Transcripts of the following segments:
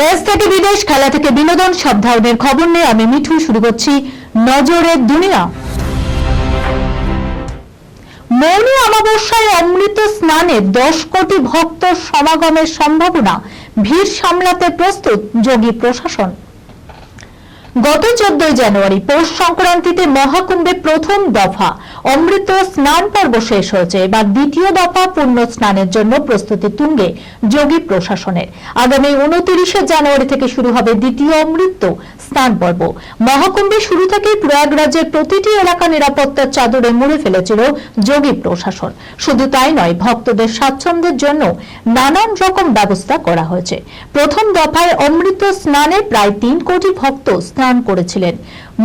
দেশ থেকে বিদেশ, খেলা থেকে বিনোদন, সব ধরনের খবর নিয়ে আমি মিঠু শুরু করছি নজরের দুনিয়া। মৌনী অমাবস্যায় অমৃত স্নানে 10 কোটি ভক্ত সমাগমের সম্ভাবনা, ভিড় সামলাতে প্রস্তুত যোগী প্রশাসন। গত 14 জানুয়ারি পৌষ সংক্রান্তিতে মহাকুম্ভে প্রথম দফা অমৃত স্নান পর্ব শেষ হয়েছে। এবার দ্বিতীয় দফা পুণ্য স্নানের জন্য প্রস্তুতি তুঙ্গে যোগী প্রশাসনের। আগামী 29 জানুয়ারি থেকে শুরু হবে দ্বিতীয় অমৃত স্নান পর্ব। মহাকুম্ভে শুরু থেকেই প্রয়াগরাজের প্রতিটি এলাকা নিরাপত্তার চাদরে মুড়ে ফেলেছিল যোগী প্রশাসন। শুধু তাই নয়, ভক্তদের স্বাচ্ছন্দ্যের জন্য নানান রকম ব্যবস্থা করা হয়েছে। প্রথম দফায় অমৃত স্নানে প্রায় 3 কোটি ভক্ত স্নান করেছিলেন।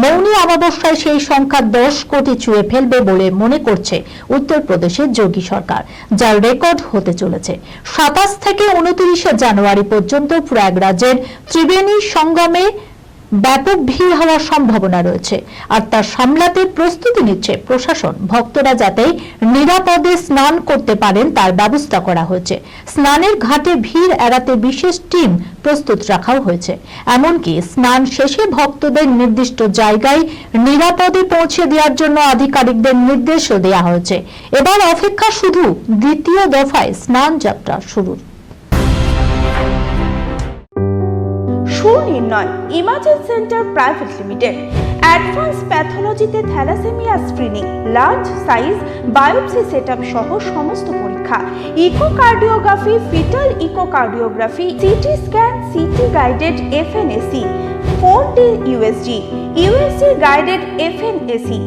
মৌনী অমাবস্যায় সেই সংখ্যা 10 কোটি ছুঁয়ে ফেলবে বলে মনে করছে উত্তরপ্রদেশের যোগী সরকার, যার রেকর্ড হতে চলেছে। 27 থেকে 29 জানুয়ারি পর্যন্ত প্রয়াগরাজের ত্রিবেণী সঙ্গমে ব্যাপক ভিড় হওয়ার সম্ভাবনা রয়েছে, আর তা সামলাতে প্রস্তুতি নিচ্ছে প্রশাসন। ভক্তরা যাতে নিরাপদে স্নান করতে পারেন তার ব্যবস্থা করা হয়েছে। স্নানের ঘাটে ভিড় এড়াতে বিশেষ টিম প্রস্তুত রাখাও হয়েছে। এমনকি স্নান শেষে ভক্তদের নির্দিষ্ট জায়গায় নিরাপদে পৌঁছে দেওয়ার জন্য আধিকারিকদের নির্দেশও দেওয়া হয়েছে। এবার অপেক্ষা শুধু দ্বিতীয় দফায় স্নান যাত্রা শুরুর। Sunirnoy imaging centre private limited advance প্যাথোলজিতে thalassemia screening, large size biopsy setup সহ সমস্ত পরীক্ষা, echocardiography, fetal echocardiography, CT scan, CT guided FNAC, 4D USG guided FNAC,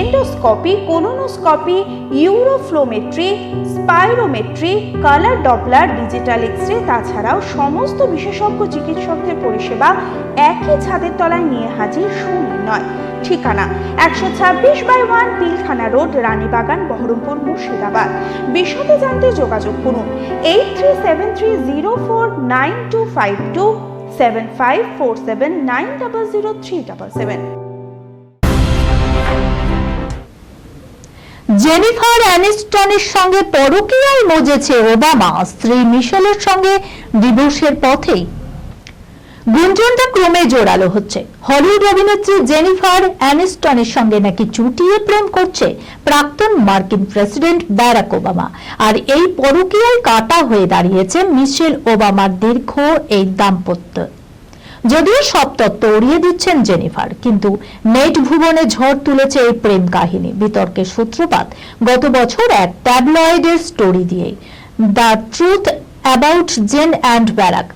endoscopy, colonoscopy, uroflowmetry, spirometry, colour Doppler, digital X-ray, তাছাড়াও সমস্ত বিশেষজ্ঞ চিকিৎসকদের পরিষেবা একই ছাদের তলায় নিয়ে হাজির সুনির্ণয়। ঠিকানা 126/1 পিলখানা রোড, রানীবাগান, বহরমপুর, মুর্শিদাবাদ। বিশদে জানতে যোগাযোগ করুন 8373049252 7547900377। জেনিফার অ্যানিস্টনের সঙ্গে পরকীয়ায় মজেছে ওবামা, স্ত্রী মিশেলের সঙ্গে ডিভোর্সের পথেই। গুঞ্জনটা ক্রমে জোরালো হচ্ছে। হলিউড অভিনেত্রী জেনিফার অ্যানিস্টনের সঙ্গে নাকি চুটিয়ে প্রেম করছে প্রাক্তন মার্কিন প্রেসিডেন্ট বারাক ওবামা, আর এই পরকীয়ায় কাটা হয়ে দাঁড়িয়েছে মিশেল ওবামার দীর্ঘ এই দাম্পত্য। যদিও সব তত্ত্ব উড়িয়ে দিচ্ছেন জেনিফার, কিন্তু নেট ভুবনে ঝড় তুলেছে এই প্রেম কাহিনী। বিতর্কের সূত্রপাত গত বছর এক ট্যাবলয়েডের স্টোরি দিয়ে, the truth about Jen and Barack.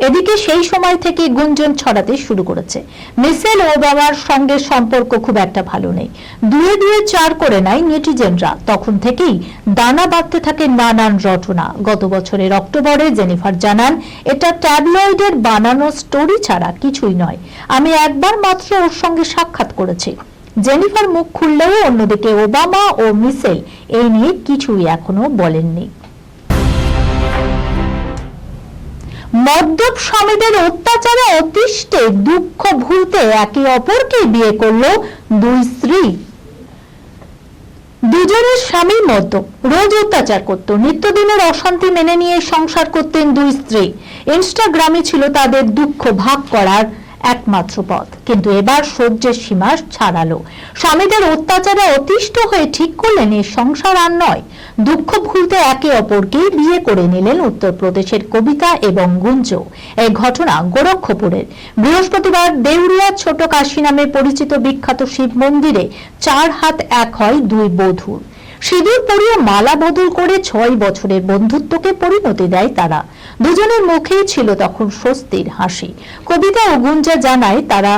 এদিকে সেই সময় থেকে গুঞ্জন ছড়াতে শুরু করেছে মিশেল ওবামার সঙ্গে সম্পর্ক খুব একটা ভালো নেই। দুয়ে 4 করে নেয় নেটিজেনরা। তখন থেকেই দানা বাঁধতে থাকে নানান রটনা। গত বছরের অক্টোবরে জেনিফার জানান, এটা ট্যাবলয়েডের বানানো স্টোরি ছাড়া কিছুই নয়। আমি একবার মাত্র ওর সঙ্গে সাক্ষাৎ করেছি। জেনিফার মুখ খুললেও অন্যদিকে ওবামা ও মিশেল এই নিয়ে কিছুই এখনো বলেননি। মদ্যপ স্বামীদের অত্যাচারে অতিষ্ঠে দুঃখ ভুলতে একে অপরকে বিয়ে করল 2 স্ত্রী। দুজনের স্বামী মদ্যপ, রোজ অত্যাচার করত। নিত্যদিনের অশান্তি মেনে নিয়ে সংসার করতেন 2 স্ত্রী। ইনস্টাগ্রামে ছিল তাদের দুঃখ ভাগ করার একমাত্র পথ। কিন্তু এবার সহ্যের সীমা ছাড়ালো। স্বামীদের অত্যাচারে অতিষ্ঠ হয়ে ঠিক করলেন এ সংসার আর নয়। দুঃখ ভুলতে একে অপরকে বিয়ে করে নিলেন উত্তরপ্রদেশের কবিতা এবং গুঞ্জ। এই ঘটনা গোরক্ষপুরের। বৃহস্পতিবার দেউরিয়া ছোট কাশী নামে পরিচিত বিখ্যাত শিব মন্দিরে 4 হাত 1 হয় 2 বধূর। সিঁদুর পরিয়ে মালা বদল করে 6 বছরের বন্ধুত্বকে পরিণতি দেয় তারা। দুজনের মুখেই ছিল তখন স্বস্তির হাসি। কবিতা ও গুঞ্জা জানায় তারা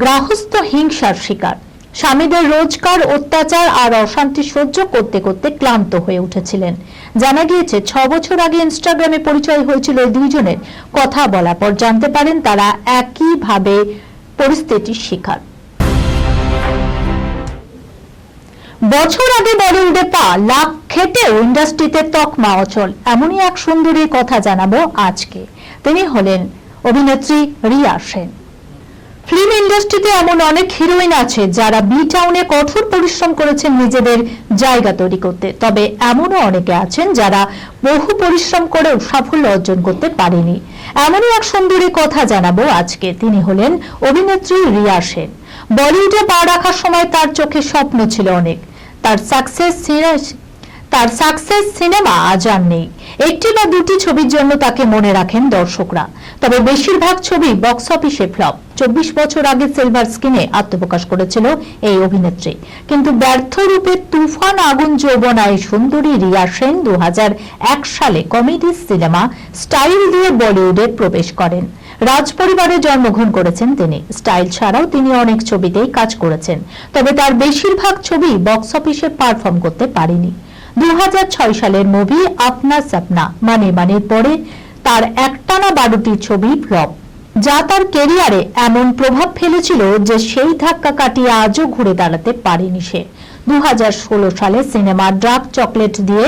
গৃহস্থ হিংসার শিকার। স্বামীদের রোজকার অত্যাচার আর অশান্তি সহ্য করতে করতে ক্লান্ত হয়ে উঠেছিলেন। জানা গিয়েছে 6 বছর আগে ইনস্টাগ্রামে পরিচয় হয়েছিল এই দুইজনের। কথা বলার পর জানতে পারেন তারা একইভাবে পরিস্থিতির শিকার। বছর আগে বলিউডে পা, লাখ খেটেও ইন্ডাস্ট্রিতে তকমা অচল, এমনই এক সুন্দরীর কথা জানাবো আজকে। তিনি হলেন অভিনেত্রী রিয়া সেন। ফিল্ম ইন্ডাস্ট্রিতে এমন অনেক হিরোইন আছে যারা বি টাউনে কঠোর পরিশ্রম করেছেন নিজেদের জায়গা তৈরি করতে, তবে এমনও অনেকে আছেন যারা বহু পরিশ্রম করেও সাফল্য অর্জন করতে পারেনি। এমনই এক সুন্দরী কথা জানাবো আজকে। তিনি হলেন অভিনেত্রী রিয়া সেন। বলিউডে পা রাখার সময় তার চোখে স্বপ্ন ছিল অনেক। তার সাকসেস সিনেমা আজ আর নেই। একটি বা দুটি ছবির জন্য তাকে মনে রাখেন দর্শকরা, তবে বেশিরভাগ ছবি বক্স অফিসে ফ্লপ। 24 বছর আগে সিলভার স্ক্রিনে আত্মপ্রকাশ করেছিল এই অভিনেত্রী, কিন্তু ব্যর্থ রূপে তুফান আগুন যৌবনায় সুন্দরী রিয়া সেন 2001 সালে কমেডি সিনেমা স্টাইল দিয়ে বলিউডে প্রবেশ করেন। রাজ পরিবারে জন্মগ্রহণ করেছেন তিনি। স্টাইল ছাড়াও তিনি অনেক ছবিতেই কাজ করেছেন, তবে তার বেশিরভাগ ছবি বক্স অফিসে পারফর্ম করতে পারেনি। 2006 সালের মুভি আপনা সপনা মানির পরে তার একটানা 12টি ছবি ফ্লপ, যা তার ক্যারিয়ারে এমন প্রভাব ফেলেছিল যে সেই ধাক্কা কাটিয়ে আজও ঘুরে দাঁড়াতে পারেনি সে। 2016 সালে সিনেমা ড্রাগ চকলেট দিয়ে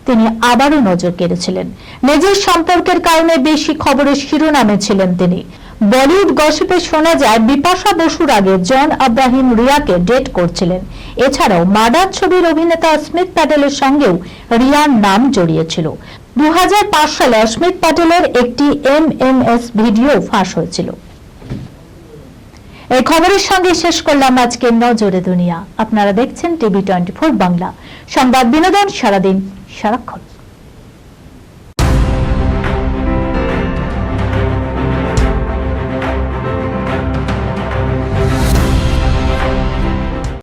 তিনি আবারও নজর কেড়েছিলেন। নিজের সম্পর্কের কারণে বেশি খবরের শিরোনামে ছিলেন তিনি। বলিউড গসিপে শোনা যায় বিপাশা বসুর আগে জন আব্রাহিম রিয়াকে ডেট করছিলেন। এছাড়াও মার্ডার ছবির অভিনেতা স্মিথ প্যাটেলের সঙ্গেও রিয়ার নাম জড়িয়েছিল। 2005 সালে স্মিথ প্যাটেলের একটি MMS ভিডিও ফাঁস হয়েছিল। এই খবরের সঙ্গে শেষ করলাম আজকের নজরে দুনিয়া। আপনারা দেখছেন টিভি 24 বাংলা, সংবাদ বিনোদন সারাদিন সারাক্ষণ।